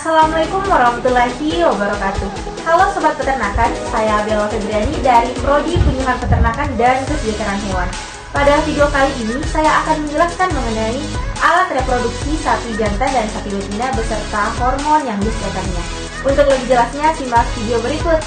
Assalamualaikum warahmatullahi wabarakatuh. Halo Sobat Peternakan, saya Bella Febriani dari Prodi Penyuluhan Peternakan dan Kesejahteraan Hewan. Pada video kali ini, saya akan menjelaskan mengenai alat reproduksi sapi jantan dan sapi betina beserta hormon yang disediakannya. Untuk lebih jelasnya, simak video berikut.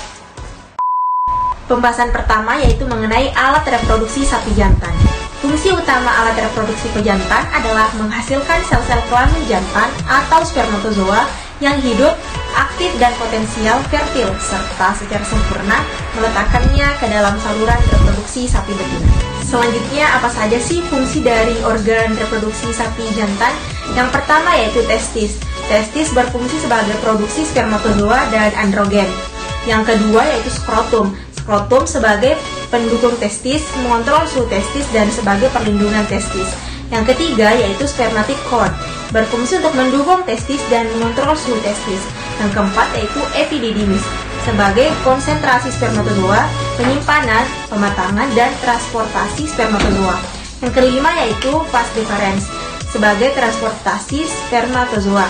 Pembahasan pertama yaitu mengenai alat reproduksi sapi jantan. Fungsi utama alat reproduksi pejantan adalah menghasilkan sel-sel kelamin jantan atau spermatozoa yang hidup, aktif dan potensial fertil, serta secara sempurna meletakkannya ke dalam saluran reproduksi sapi betina. Selanjutnya, apa saja sih fungsi dari organ reproduksi sapi jantan? Yang pertama yaitu testis. Testis berfungsi sebagai produksi spermatozoa dan androgen. Yang kedua yaitu skrotum. Skrotum sebagai pendukung testis, mengontrol suhu testis dan sebagai perlindungan testis. Yang ketiga yaitu spermatic cord, berfungsi untuk mendukung testis dan mengontrol suhu testis. Yang keempat yaitu epididymis, sebagai konsentrasi spermatozoa, penyimpanan, pematangan, dan transportasi spermatozoa. Yang kelima yaitu vas deferens, sebagai transportasi spermatozoa.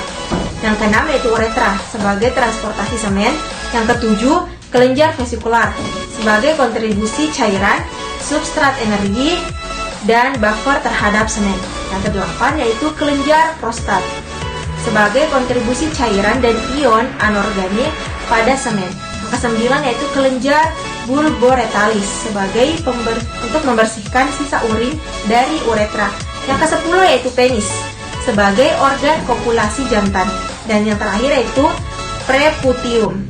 Yang keenam yaitu uretra, sebagai transportasi semen. Yang ketujuh, kelenjar vesikular, sebagai kontribusi cairan, substrat energi, dan buffer terhadap semen. Yang kedelapan yaitu kelenjar prostat, sebagai kontribusi cairan dan ion anorganik pada semen. Yang kesembilan yaitu kelenjar bulboretalis, sebagai untuk membersihkan sisa urin dari uretra. Yang kesepuluh yaitu penis, sebagai organ kopulasi jantan. Dan yang terakhir yaitu preputium,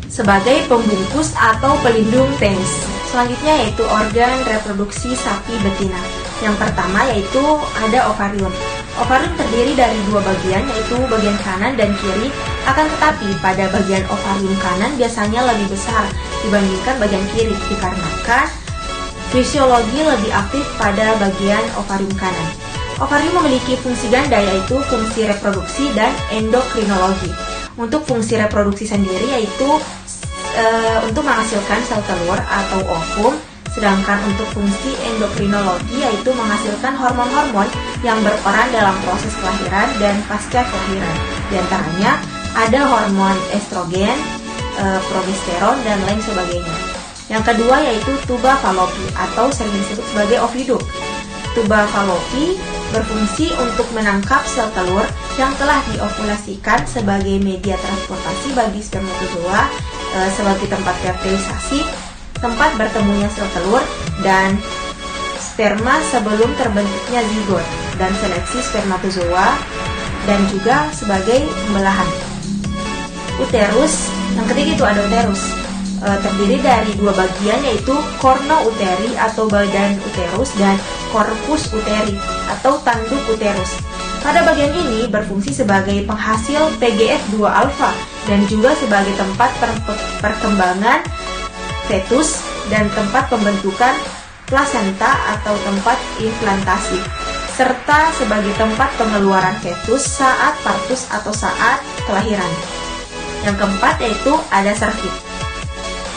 sebagai pembungkus atau pelindung penis. Selanjutnya yaitu organ reproduksi sapi betina. Yang pertama yaitu ada ovarium. Ovarium terdiri dari dua bagian, yaitu bagian kanan dan kiri. Akan tetapi pada bagian ovarium kanan biasanya lebih besar dibandingkan bagian kiri, dikarenakan fisiologi lebih aktif pada bagian ovarium kanan. Ovarium memiliki fungsi ganda, yaitu fungsi reproduksi dan endokrinologi. Untuk fungsi reproduksi sendiri yaitu untuk menghasilkan sel telur atau ovum, sedangkan untuk fungsi endokrinologi yaitu menghasilkan hormon-hormon yang berperan dalam proses kelahiran dan pasca kelahiran. Di antaranya ada hormon estrogen, progesteron, dan lain sebagainya. Yang kedua yaitu tuba Fallopi atau sering disebut sebagai oviduk. Tuba Fallopi berfungsi untuk menangkap sel telur yang telah diovulasikan sebagai media transportasi bagi spermatozoa, sebagai tempat fertilisasi, tempat bertemunya sel telur dan sperma sebelum terbentuknya zigot, dan seleksi spermatozoa, dan juga sebagai pembelahan. Uterus, yang ketiga itu ada uterus, terdiri dari dua bagian yaitu korno uteri atau badan uterus dan corpus uteri atau tanduk uterus. Pada bagian ini berfungsi sebagai penghasil PGF2 alfa dan juga sebagai tempat perkembangan fetus dan tempat pembentukan plasenta atau tempat implantasi, serta sebagai tempat pengeluaran fetus saat partus atau saat kelahiran. Yang keempat yaitu ada serviks.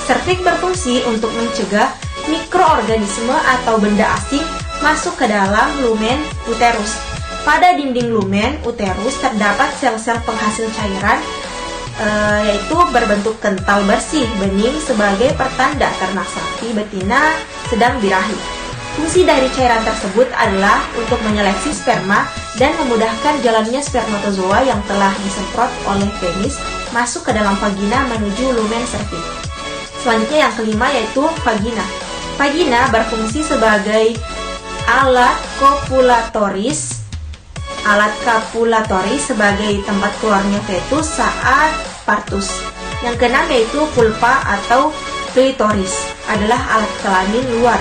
Serviks berfungsi untuk mencegah mikroorganisme atau benda asing masuk ke dalam lumen uterus. Pada dinding lumen uterus terdapat sel-sel penghasil cairan, yaitu berbentuk kental bersih bening sebagai pertanda ternak sapi betina sedang birahi. Fungsi dari cairan tersebut adalah untuk menyeleksi sperma dan memudahkan jalannya spermatozoa yang telah disemprot oleh penis masuk ke dalam vagina menuju lumen serviks. Selanjutnya yang kelima yaitu vagina. Vagina berfungsi sebagai alat kopulatoris sebagai tempat keluarnya fetus saat partus. Yang keenam yaitu vulva atau klitoris, adalah alat kelamin luar.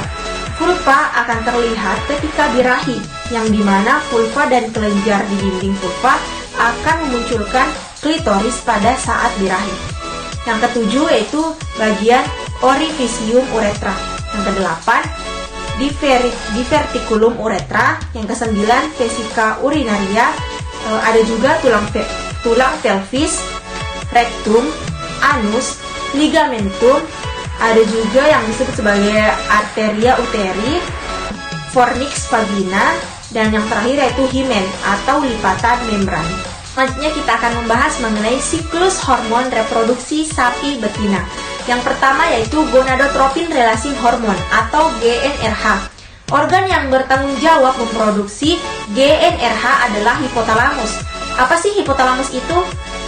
Vulva akan terlihat ketika birahi, yang dimana vulva dan kelenjar di dinding vulva akan memunculkan klitoris pada saat birahi. Yang ketujuh yaitu bagian orificium uretra. Yang kedelapan diverticulum uretra. Yang kesembilan vesika urinaria. Ada juga tulang pelvis, rectum, anus, ligamentum. Ada juga yang disebut sebagai arteria uteri, fornix vagina, dan yang terakhir yaitu himen atau lipatan membran. Selanjutnya kita akan membahas mengenai siklus hormon reproduksi sapi betina. Yang pertama yaitu gonadotropin releasing hormone atau GnRH. Organ yang bertanggung jawab memproduksi GnRH adalah hipotalamus. Apa sih hipotalamus itu?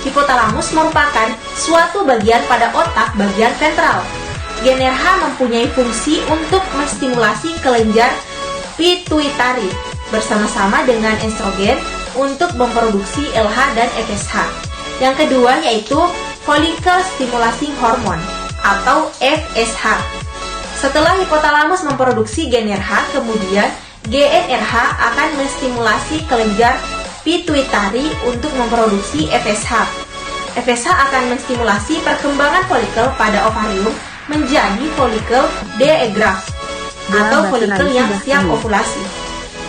Hipotalamus merupakan suatu bagian pada otak bagian ventral. GnRH mempunyai fungsi untuk menstimulasi kelenjar pituitari bersama-sama dengan estrogen untuk memproduksi LH dan FSH. Yang kedua yaitu follicle stimulating hormone atau FSH. Setelah hipotalamus memproduksi GnRH, kemudian GnRH akan menstimulasi kelenjar pituitari untuk memproduksi FSH. FSH akan menstimulasi perkembangan folikel pada ovarium menjadi folikel degraft atau folikel yang siap ovulasi.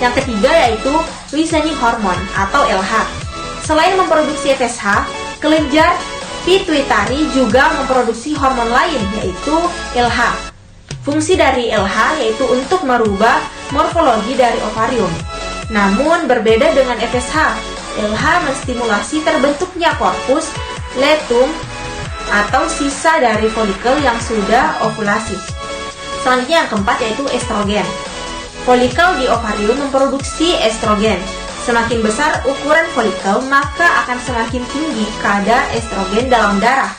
Yang ketiga yaitu luteinizing hormone atau LH. Selain memproduksi FSH, kelenjar pituitari juga memproduksi hormon lain yaitu LH. Fungsi dari LH yaitu untuk merubah morfologi dari ovarium. Namun berbeda dengan FSH, LH menstimulasi terbentuknya korpus luteum atau sisa dari folikel yang sudah ovulasi. Selanjutnya yang keempat yaitu estrogen. Folikel di ovarium memproduksi estrogen. Semakin besar ukuran folikel, maka akan semakin tinggi kadar estrogen dalam darah.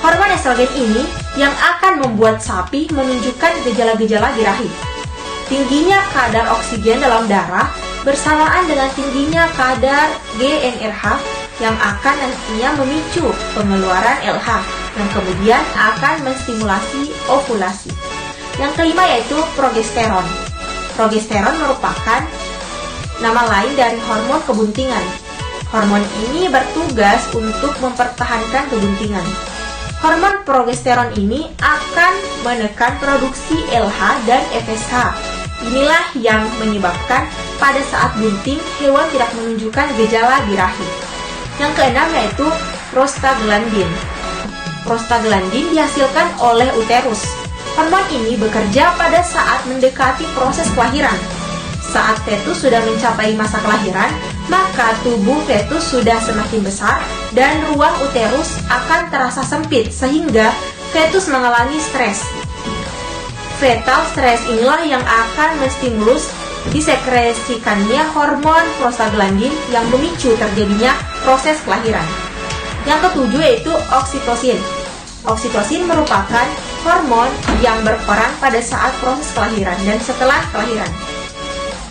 Hormon estrogen ini yang akan membuat sapi menunjukkan gejala-gejala birahi. Tingginya kadar oksigen dalam darah bersamaan dengan tingginya kadar GnRH yang akan nantinya memicu pengeluaran LH yang kemudian akan menstimulasi ovulasi. Yang kelima yaitu progesteron. Progesteron merupakan nama lain dari hormon kebuntingan. Hormon ini bertugas untuk mempertahankan kebuntingan. Hormon progesteron ini akan menekan produksi LH dan FSH. Inilah yang menyebabkan pada saat bunting hewan tidak menunjukkan gejala birahi. Yang keenam yaitu prostaglandin. Prostaglandin dihasilkan oleh uterus. Hormon ini bekerja pada saat mendekati proses kelahiran. Saat fetus sudah mencapai masa kelahiran, maka tubuh fetus sudah semakin besar dan ruang uterus akan terasa sempit sehingga fetus mengalami stres. Fetal stres inilah yang akan menstimulus disekresikannya hormon prostaglandin yang memicu terjadinya proses kelahiran. Yang ketujuh yaitu oksitosin. Oksitosin merupakan hormon yang berperan pada saat proses kelahiran dan setelah kelahiran.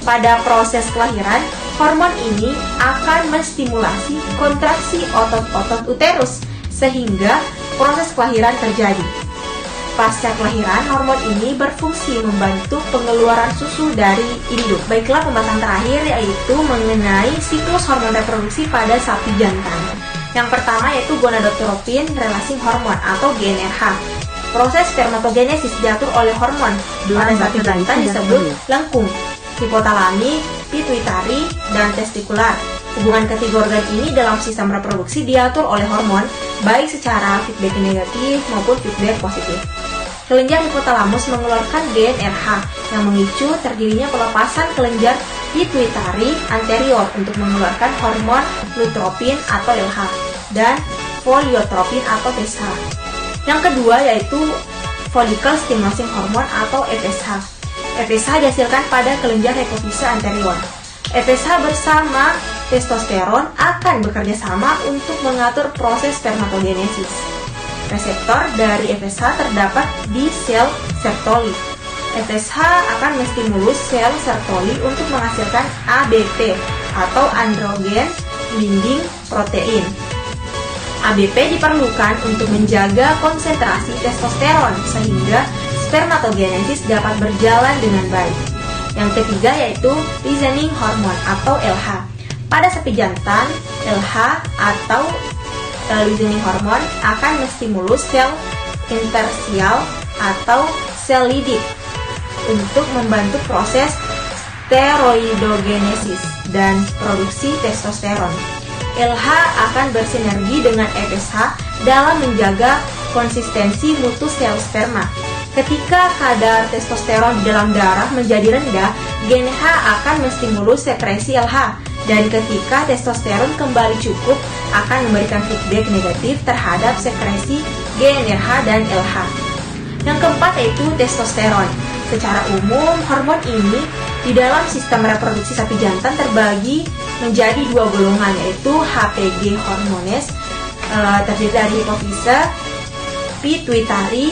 Pada proses kelahiran, hormon ini akan menstimulasi kontraksi otot-otot uterus sehingga proses kelahiran terjadi. Pasca kelahiran, hormon ini berfungsi membantu pengeluaran susu dari induk. Baiklah, pembahasan terakhir yaitu mengenai siklus hormon reproduksi pada sapi jantan. Yang pertama yaitu gonadotropin releasing hormone atau GnRH. Proses spermatogenesis diatur oleh hormon pada sapi jantan disebut lengkung, hipotalami, pituitari, dan testikular. Hubungan ketiga organ ini dalam sistem reproduksi diatur oleh hormon, baik secara feedback negatif maupun feedback positif. Kelenjar hipotalamus mengeluarkan GnRH yang memicu terjadinya pelepasan kelenjar pituitari anterior untuk mengeluarkan hormon luteinizing atau LH dan foliotropin atau FSH. Yang kedua yaitu follicle stimulating hormone atau FSH. FSH dihasilkan pada kelenjar hipofise anterior. FSH bersama testosteron akan bekerja sama untuk mengatur proses spermatogenesis. Reseptor dari FSH terdapat di sel Sertoli. FSH akan menstimulus sel Sertoli untuk menghasilkan ABP atau androgen binding protein. ABP diperlukan untuk menjaga konsentrasi testosteron sehingga spermatogenesis dapat berjalan dengan baik. Yang ketiga yaitu luteinizing hormone atau LH. Pada sapi jantan, LH atau luteinizing hormone akan menstimulus sel interstisial atau sel lidik untuk membantu proses steroidogenesis dan produksi testosteron. LH akan bersinergi dengan FSH dalam menjaga konsistensi mutu sel sperma. Ketika kadar testosteron di dalam darah menjadi rendah, GnRH akan menstimulus sekresi LH Dan ketika testosteron kembali cukup, akan memberikan feedback negatif terhadap sekresi GnRH dan LH. Yang keempat yaitu testosteron. Secara umum, hormon ini di dalam sistem reproduksi sapi jantan terbagi menjadi dua golongan, yaitu HPG hormones, terdiri dari hipofise, pituitari,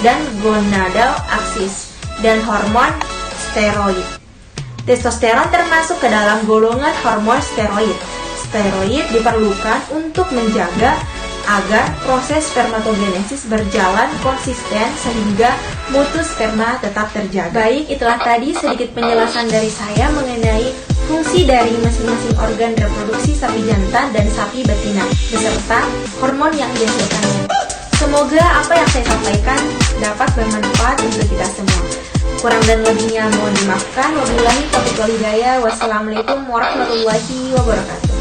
dan gonadal axis, dan hormon steroid. Testosteron termasuk ke dalam golongan hormon steroid. Steroid diperlukan untuk menjaga agar proses spermatogenesis berjalan konsisten sehingga mutu sperma tetap terjaga. Baik, itulah tadi sedikit penjelasan dari saya mengenai fungsi dari masing-masing organ reproduksi sapi jantan dan sapi betina beserta hormon yang dihasilkannya. Semoga apa yang saya sampaikan dapat bermanfaat untuk kita semua. Kurang dan lebihnya mohon dimaafkan. Wabillahi taufiq wal hidayah. Wassalamualaikum warahmatullahi wabarakatuh.